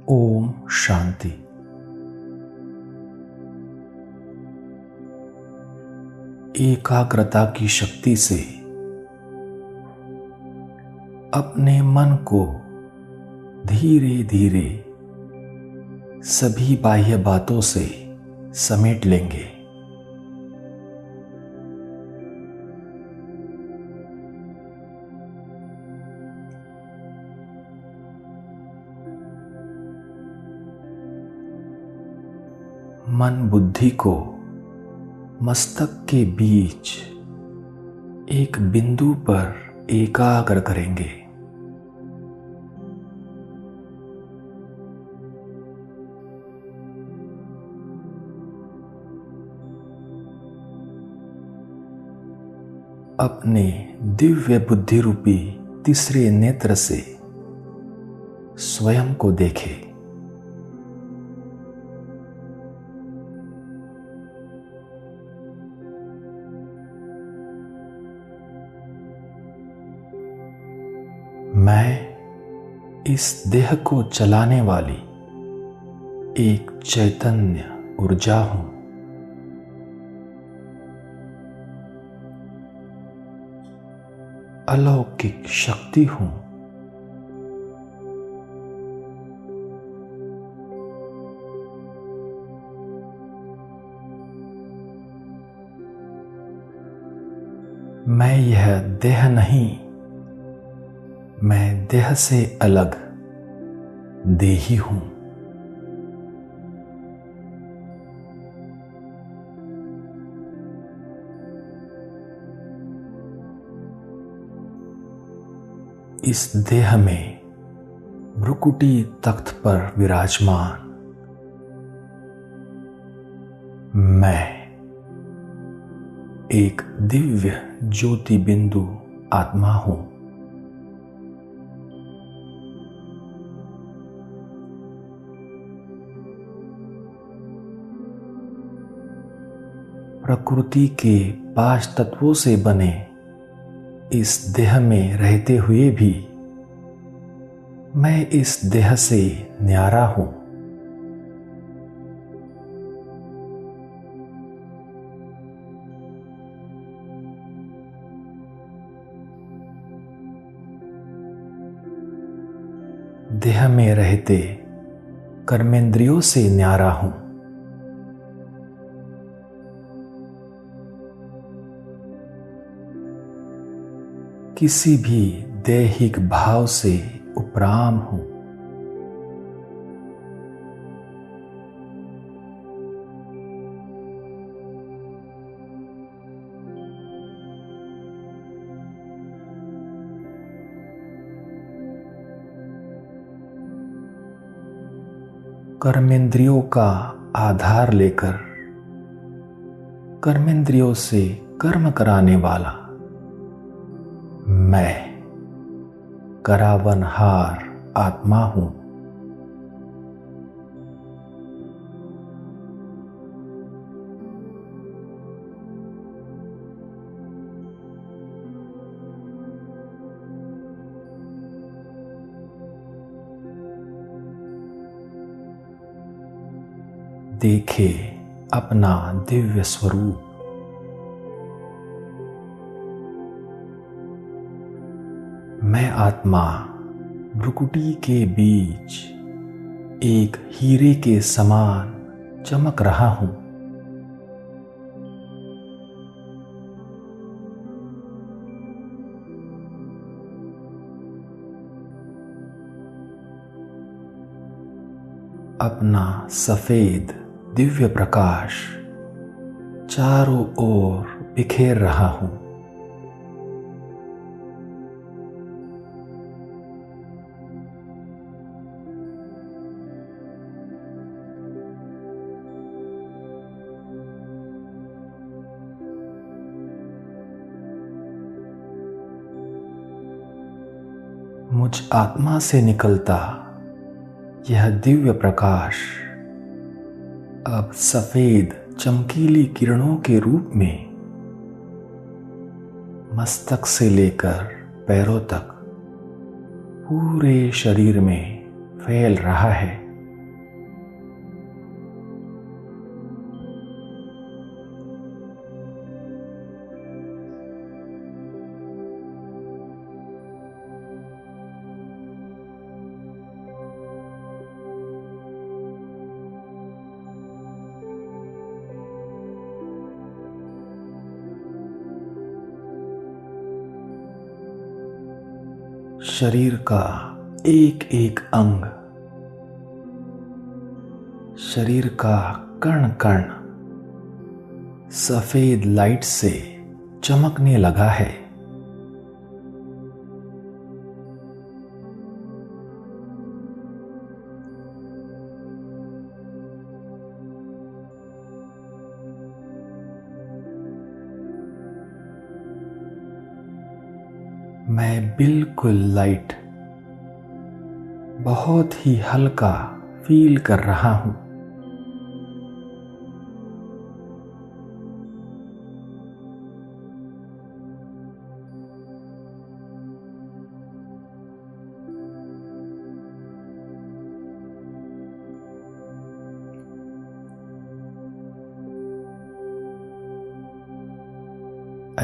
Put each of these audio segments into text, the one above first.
ओम शांति। एकाग्रता की शक्ति से अपने मन को धीरे धीरे सभी बाह्य बातों से समेट लेंगे। मन बुद्धि को मस्तक के बीच एक बिंदु पर एकाग्र करेंगे। अपने दिव्य बुद्धि रूपी तीसरे नेत्र से स्वयं को देखें। मैं इस देह को चलाने वाली एक चैतन्य ऊर्जा हूं। अलौकिक शक्ति हूं। मैं यह देह नहीं, मैं देह से अलग देही हूं। इस देह में भ्रुकुटी तख्त पर विराजमान मैं एक दिव्य ज्योति बिंदु आत्मा हूं। प्रकृति के 5 तत्वों से बने इस देह में रहते हुए भी मैं इस देह से न्यारा हूं। देह में रहते कर्मेंद्रियों से न्यारा हूं। किसी भी दैहिक भाव से उपराम हूं। कर्मेंद्रियों का आधार लेकर कर्मेंद्रियों से कर्म कराने वाला मैं करावनहार आत्मा हूं। देखे अपना दिव्य स्वरूप। मैं आत्मा भ्रुकुटी के बीच एक हीरे के समान चमक रहा हूं। अपना सफेद दिव्य प्रकाश चारों ओर बिखेर रहा हूं। मुझ आत्मा से निकलता यह दिव्य प्रकाश अब सफेद चमकीली किरणों के रूप में मस्तक से लेकर पैरों तक पूरे शरीर में फैल रहा है। शरीर का एक एक अंग, शरीर का कण कण सफेद लाइट से चमकने लगा है। मैं बिल्कुल लाइट, बहुत ही हल्का फील कर रहा हूं।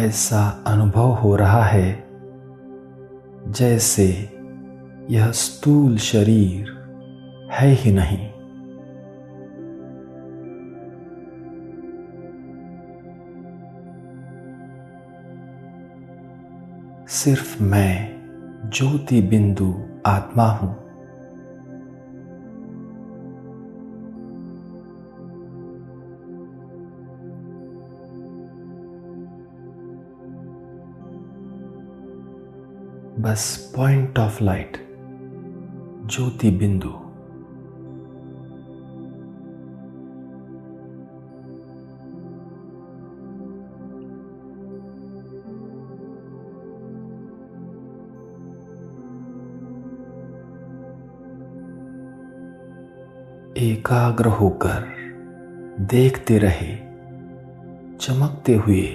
ऐसा अनुभव हो रहा है जैसे यह स्थूल शरीर है ही नहीं। सिर्फ मैं ज्योति बिंदु आत्मा हूं। बस पॉइंट ऑफ लाइट, ज्योति बिंदु। एकाग्र होकर देखते रहे चमकते हुए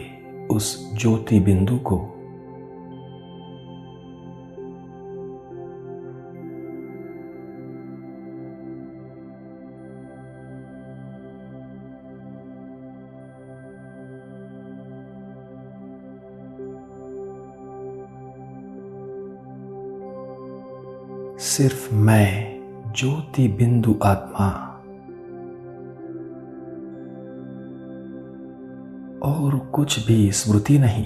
उस ज्योति बिंदु को। सिर्फ मैं ज्योति बिंदु आत्मा, और कुछ भी स्मृति नहीं।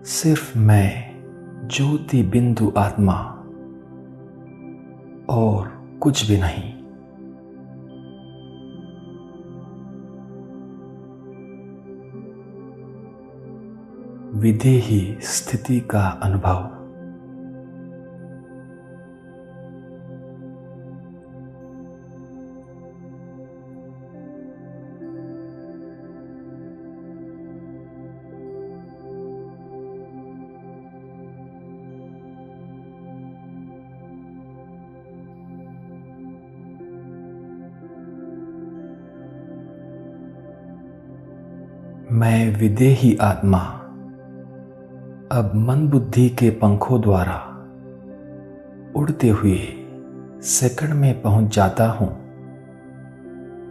सिर्फ मैं ज्योति बिंदु आत्मा और कुछ भी नहीं। विदेही स्थिति का अनुभव। मैं विदेही आत्मा अब मन बुद्धि के पंखों द्वारा उड़ते हुए सेकंड में पहुंच जाता हूं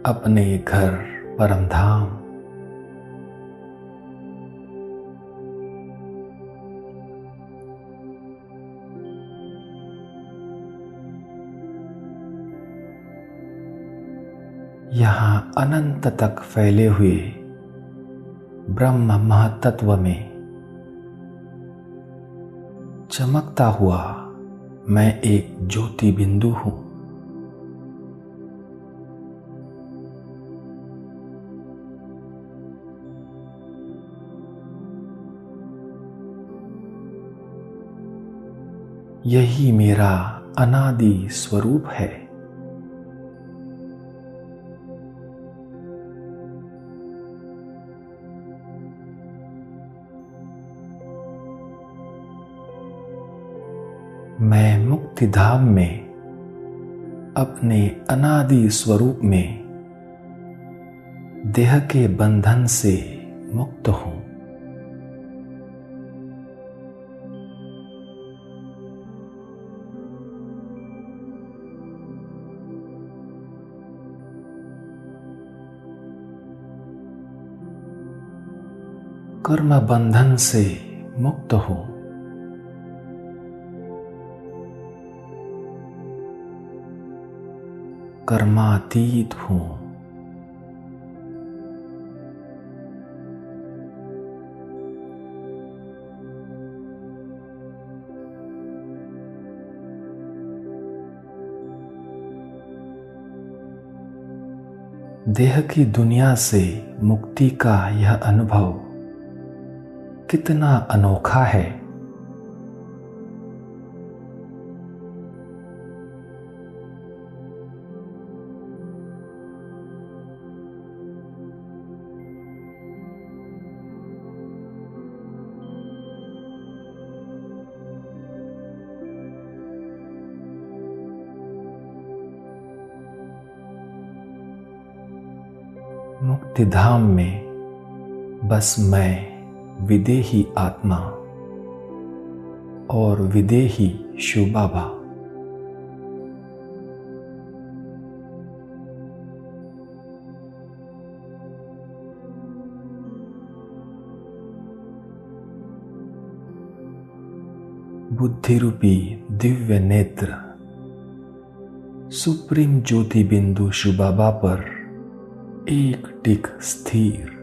अपने घर परमधाम। यहां अनंत तक फैले हुए ब्रह्म महतत्व में चमकता हुआ मैं एक ज्योति बिंदु हूं। यही मेरा अनादि स्वरूप है। मैं मुक्ति धाम में अपने अनादि स्वरूप में देह के बंधन से मुक्त हूं। कर्म बंधन से मुक्त हूं। कर्मातीत हूं। देह की दुनिया से मुक्ति का यह अनुभव कितना अनोखा है। मुक्ति धाम में बस मैं विदेही आत्मा और विदेही शिव बाबा। बुद्धि रूपी दिव्य नेत्र सुप्रीम ज्योति बिंदु शिव बाबा पर एक टिक स्थिर।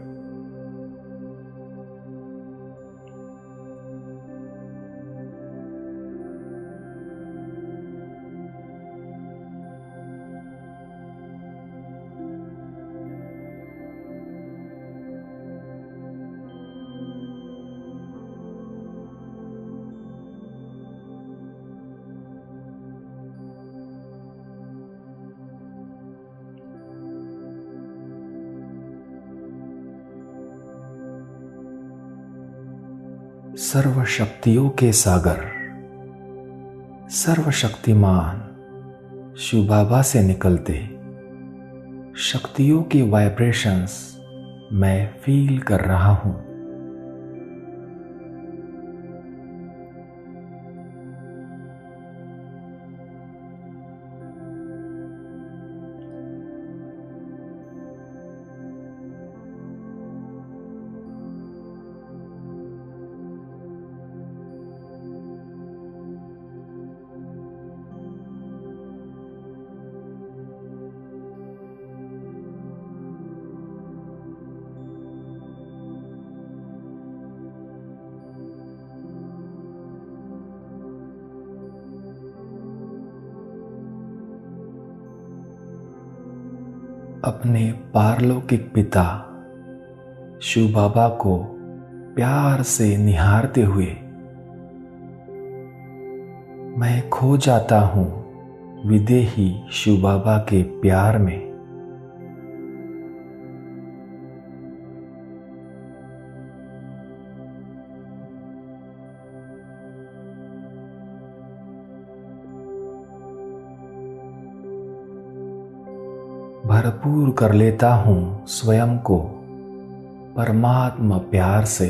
सर्वशक्तियों के सागर सर्वशक्तिमान शिव बाबा से निकलते शक्तियों के वाइब्रेशंस मैं फील कर रहा हूं। अपने पारलौकिक पिता शिव बाबा को प्यार से निहारते हुए मैं खो जाता हूं विदेही शिव बाबा के प्यार में। भरपूर कर लेता हूं स्वयं को परमात्मा प्यार से।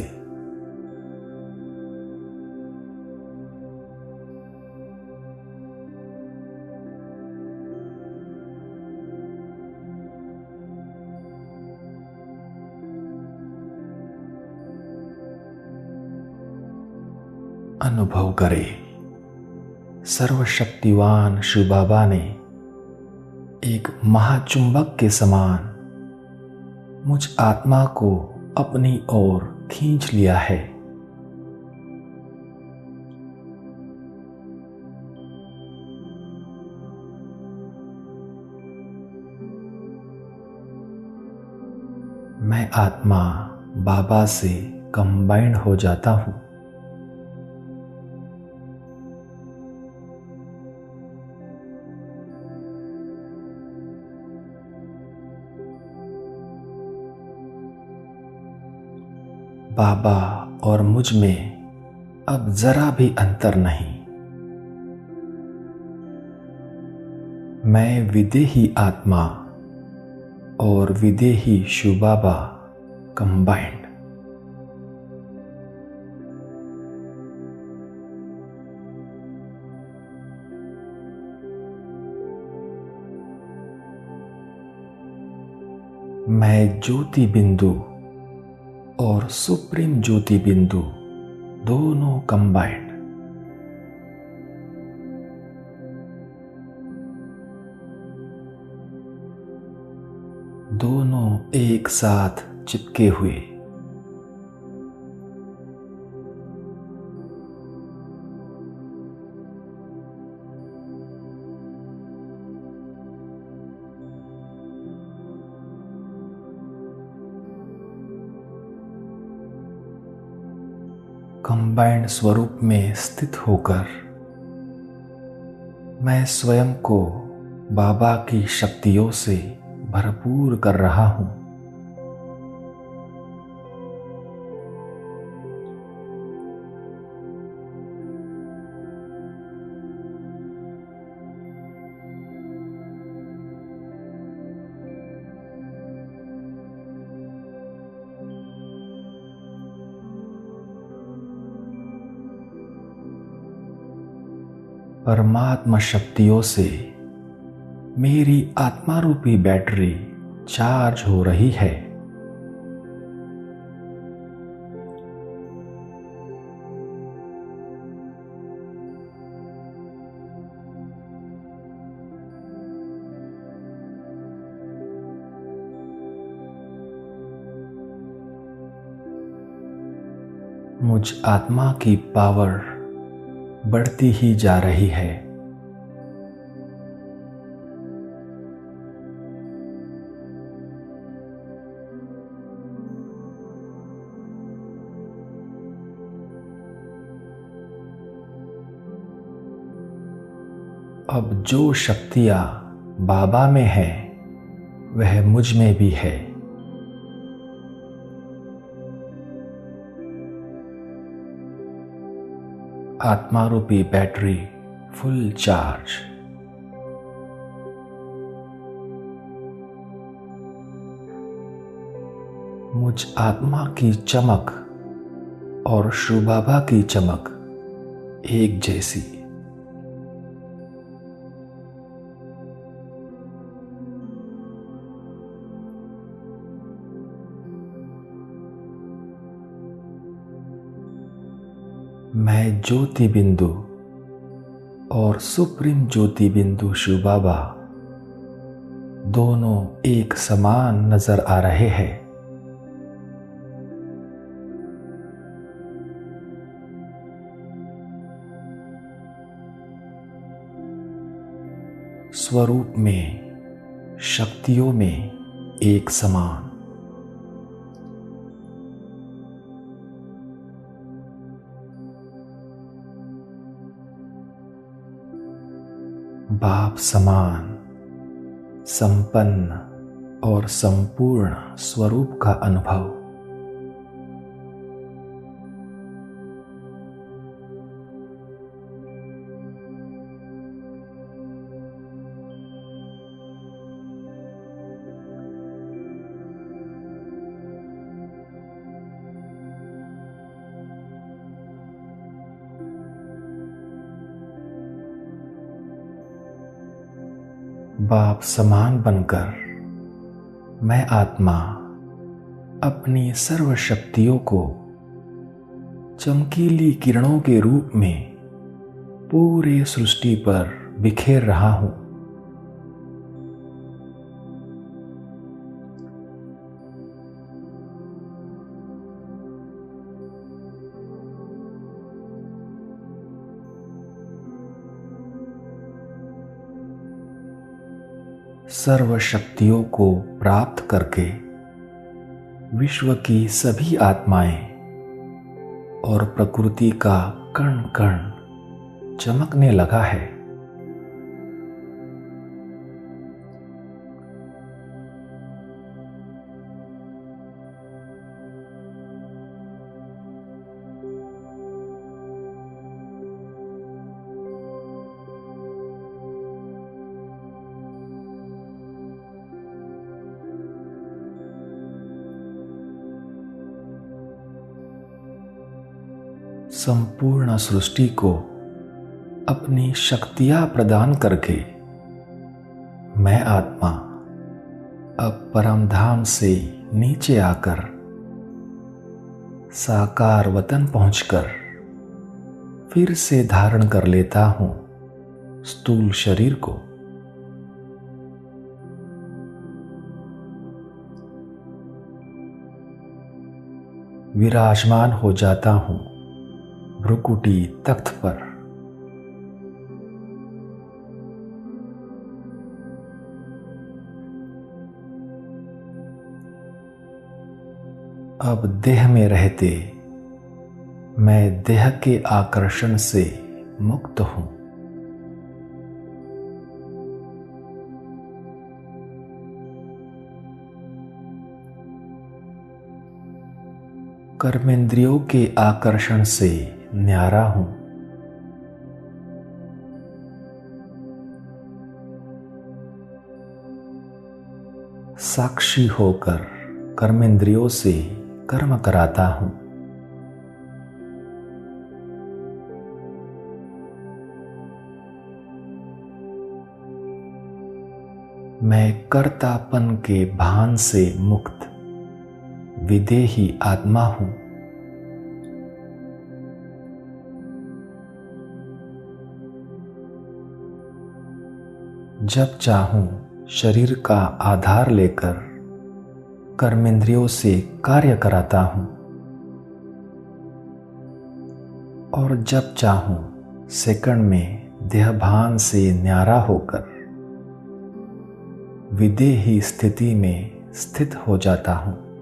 अनुभव करे सर्वशक्तिवान शिव बाबा ने एक महाचुंबक के समान मुझ आत्मा को अपनी ओर खींच लिया है। मैं आत्मा बाबा से कंबाइंड हो जाता हूं। बाबा और मुझ में अब जरा भी अंतर नहीं। मैं विदेही आत्मा और विदेही शिव बाबा कंबाइंड। मैं ज्योति बिंदु और सुप्रीम ज्योति बिंदु दोनों कंबाइंड। दोनों एक साथ चिपके हुए। कंबाइंड स्वरूप में स्थित होकर मैं स्वयं को बाबा की शक्तियों से भरपूर कर रहा हूं। परमात्मा शक्तियों से मेरी आत्मा रूपी बैटरी चार्ज हो रही है। मुझ आत्मा की पावर बढ़ती ही जा रही है। अब जो शक्तियां बाबा में है वह मुझ में भी है। आत्मा रूपी बैटरी फुल चार्ज। मुझ आत्मा की चमक और शिव बाबा की चमक एक जैसी। मैं ज्योति बिंदु और सुप्रीम ज्योति बिंदु शिव बाबा दोनों एक समान नजर आ रहे हैं। स्वरूप में, शक्तियों में एक समान। बाप समान, संपन्न और संपूर्ण स्वरूप का अनुभव। बाप समान बनकर मैं आत्मा अपनी सर्व शक्तियों को चमकीली किरणों के रूप में पूरे सृष्टि पर बिखेर रहा हूं। सर्व शक्तियों को प्राप्त करके विश्व की सभी आत्माएं और प्रकृति का कण कण चमकने लगा है। संपूर्ण सृष्टि को अपनी शक्तियां प्रदान करके मैं आत्मा अब परम धाम से नीचे आकर साकार वतन पहुंचकर फिर से धारण कर लेता हूं स्थूल शरीर को। विराजमान हो जाता हूं भ्रुकुटी तख्त पर। अब देह में रहते मैं देह के आकर्षण से मुक्त हूं। कर्मेंद्रियों के आकर्षण से न्यारा हूं। साक्षी होकर कर्मेंद्रियों से कर्म कराता हूं। मैं कर्तापन के भान से मुक्त विदेही आत्मा हूं। जब चाहूं शरीर का आधार लेकर कर्मेंद्रियों से कार्य कराता हूं और जब चाहूं सेकंड में देहभान से न्यारा होकर विदेही स्थिति में स्थित हो जाता हूं।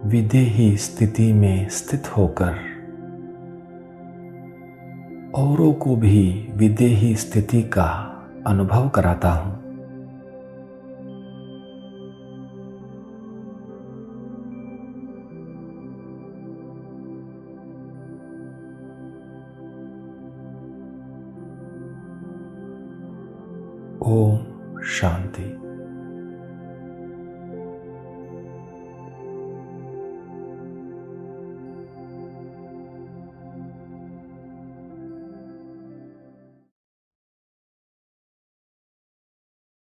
विदेही स्थिति में स्थित होकर औरों को भी विदेही स्थिति का अनुभव कराता हूं। ओम शांति।